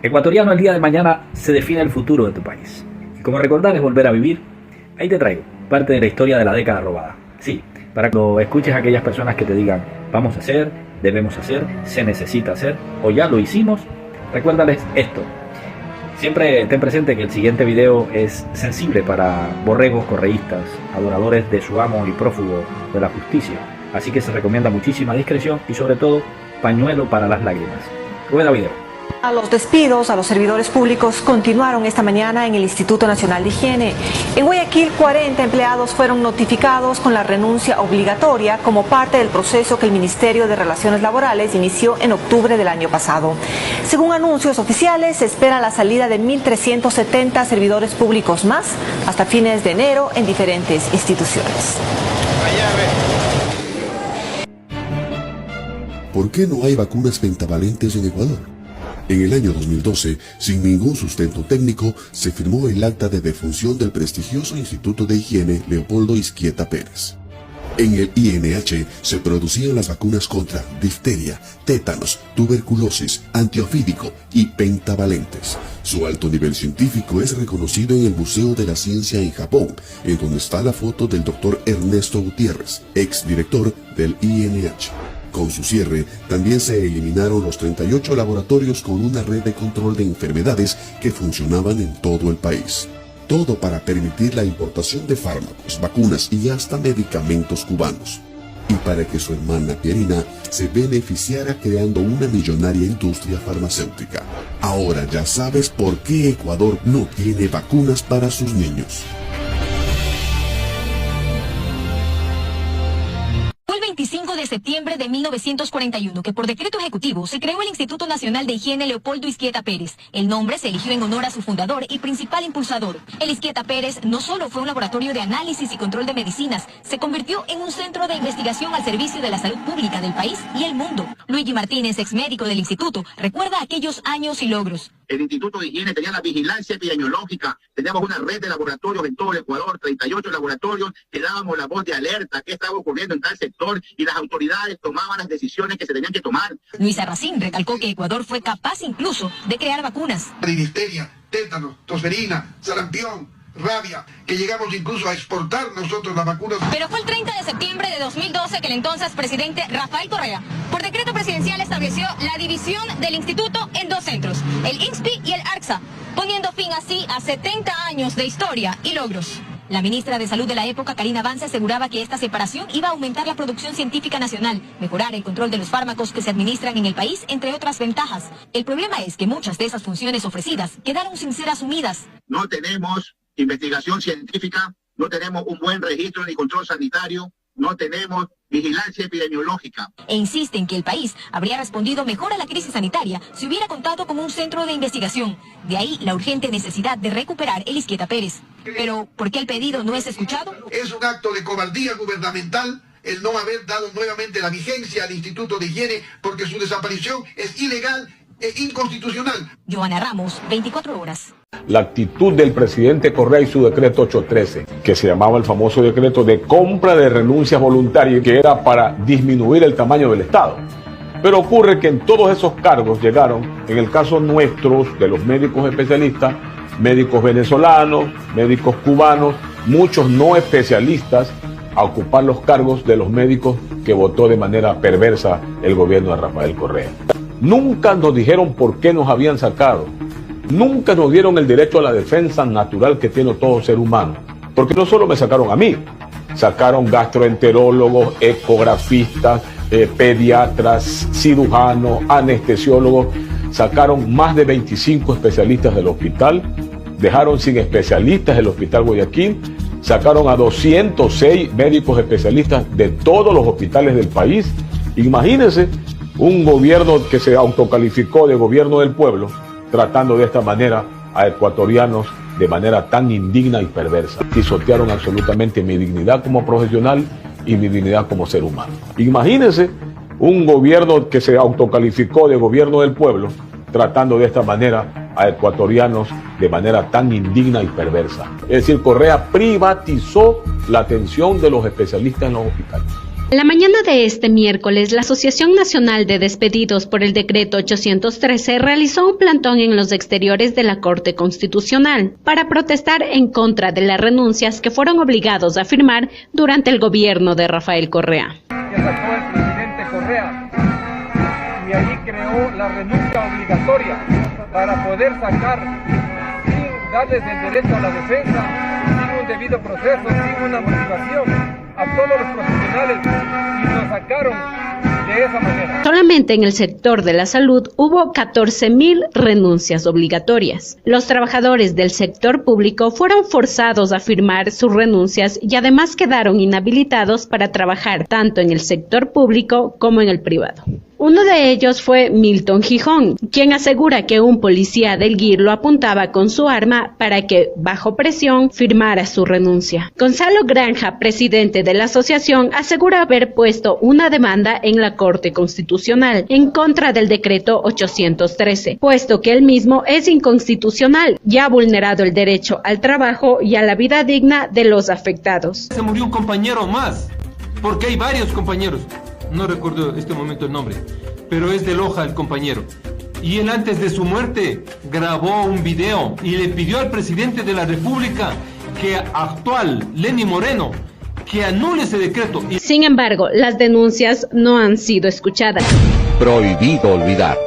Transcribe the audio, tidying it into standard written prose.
Ecuatoriano, el día de mañana se define el futuro de tu país. Y como recordar es volver a vivir, ahí te traigo parte de la historia de la década robada. Sí, para que lo escuches a aquellas personas que te digan, vamos a hacer, debemos hacer, se necesita hacer, o ya lo hicimos, recuérdales esto. Siempre ten presente que el siguiente video es sensible para borregos, correístas, adoradores de su amo y prófugo de la justicia. Así que se recomienda muchísima discreción y sobre todo, pañuelo para las lágrimas. Rueda video. Los despidos a los servidores públicos continuaron esta mañana en el Instituto Nacional de Higiene. En Guayaquil, 40 empleados fueron notificados con la renuncia obligatoria como parte del proceso que el Ministerio de Relaciones Laborales inició en octubre del año pasado. Según anuncios oficiales, se espera la salida de 1.370 servidores públicos más hasta fines de enero en diferentes instituciones. ¿Por qué no hay vacunas pentavalentes en Ecuador? En el año 2012, sin ningún sustento técnico, se firmó el acta de defunción del prestigioso Instituto de Higiene Leopoldo Izquieta Pérez. En el INH se producían las vacunas contra difteria, tétanos, tuberculosis, antiofídico y pentavalentes. Su alto nivel científico es reconocido en el Museo de la Ciencia en Japón, en donde está la foto del Dr. Ernesto Gutiérrez, exdirector del INH. Con su cierre, también se eliminaron los 38 laboratorios con una red de control de enfermedades que funcionaban en todo el país. Todo para permitir la importación de fármacos, vacunas y hasta medicamentos cubanos. Y para que su hermana Pierina se beneficiara creando una millonaria industria farmacéutica. Ahora ya sabes por qué Ecuador no tiene vacunas para sus niños. De septiembre de 1941, que por decreto ejecutivo se creó el Instituto Nacional de Higiene Leopoldo Izquieta Pérez. El nombre se eligió en honor a su fundador y principal impulsador. El Izquieta Pérez no solo fue un laboratorio de análisis y control de medicinas, se convirtió en un centro de investigación al servicio de la salud pública del país y el mundo. Luigi Martínez, ex médico del instituto, recuerda aquellos años y logros. El Instituto de Higiene tenía la vigilancia epidemiológica, teníamos una red de laboratorios en todo el Ecuador, 38 laboratorios, que dábamos la voz de alerta, qué estaba ocurriendo en tal sector, y las autoridades tomaban las decisiones que se tenían que tomar. Luisa Racín recalcó que Ecuador fue capaz incluso de crear vacunas. De difteria, tétano, tosferina, sarampión, rabia, que llegamos incluso a exportar nosotros las vacunas. Pero fue el 30 de septiembre de 2012 que el entonces presidente Rafael Correa, por decreto presidencial, estableció la división del instituto en dos centros, el INSPI y el ARCSA, poniendo fin así a 70 años de historia y logros. La ministra de Salud de la época, Karina Vance, aseguraba que esta separación iba a aumentar la producción científica nacional, mejorar el control de los fármacos que se administran en el país, entre otras ventajas. El problema es que muchas de esas funciones ofrecidas quedaron sin ser asumidas. No tenemos investigación científica, no tenemos un buen registro ni control sanitario, no tenemos vigilancia epidemiológica. E insisten que el país habría respondido mejor a la crisis sanitaria si hubiera contado con un centro de investigación. De ahí la urgente necesidad de recuperar el Izquieta Pérez. Pero, ¿por qué el pedido no es escuchado? Es un acto de cobardía gubernamental el no haber dado nuevamente la vigencia al Instituto de Higiene, porque su desaparición es ilegal e inconstitucional. Joana Ramos, 24 horas. La actitud del presidente Correa y su decreto 813, que se llamaba el famoso decreto de compra de renuncias voluntarias, que era para disminuir el tamaño del Estado. Pero ocurre que en todos esos cargos llegaron, en el caso nuestro, de los médicos especialistas, médicos venezolanos, médicos cubanos, muchos no especialistas, a ocupar los cargos de los médicos que votó de manera perversa el gobierno de Rafael Correa. Nunca nos dijeron por qué nos habían sacado. Nunca nos dieron el derecho a la defensa natural que tiene todo ser humano. Porque no solo me sacaron a mí, sacaron gastroenterólogos, ecografistas, pediatras, cirujanos, anestesiólogos, sacaron más de 25 especialistas del hospital, dejaron sin especialistas el Hospital Guayaquil, sacaron a 206 médicos especialistas de todos los hospitales del país. Imagínense un gobierno que se autocalificó de gobierno del pueblo, tratando de esta manera a ecuatorianos de manera tan indigna y perversa. Pisotearon absolutamente mi dignidad como profesional y mi dignidad como ser humano. Imagínense un gobierno que se autocalificó de gobierno del pueblo, tratando de esta manera a ecuatorianos de manera tan indigna y perversa. Es decir, Correa privatizó la atención de los especialistas en los hospitales. La mañana de este miércoles, la Asociación Nacional de Despedidos por el Decreto 813 realizó un plantón en los exteriores de la Corte Constitucional para protestar en contra de las renuncias que fueron obligados a firmar durante el gobierno de Rafael Correa. Que sacó el presidente Correa y allí creó la renuncia obligatoria para poder sacar, sin darles el derecho a la defensa, sin un debido proceso, sin una motivación, a todos los profesionales, y nos sacaron de esa manera. Solamente en el sector de la salud hubo 14,000 renuncias obligatorias. Los trabajadores del sector público fueron forzados a firmar sus renuncias y además quedaron inhabilitados para trabajar tanto en el sector público como en el privado. Uno de ellos fue Milton Gijón, quien asegura que un policía del GIR lo apuntaba con su arma para que, bajo presión, firmara su renuncia. Gonzalo Granja, presidente de la asociación, asegura haber puesto una demanda en la Corte Constitucional en contra del decreto 813, puesto que el mismo es inconstitucional y ha vulnerado el derecho al trabajo y a la vida digna de los afectados. Se murió un compañero más, porque hay varios compañeros. No recuerdo en este momento el nombre, pero es de Loja el compañero. Y él antes de su muerte grabó un video y le pidió al presidente de la República actual, Lenín Moreno, que anule ese decreto. Sin embargo, las denuncias no han sido escuchadas. Prohibido olvidar.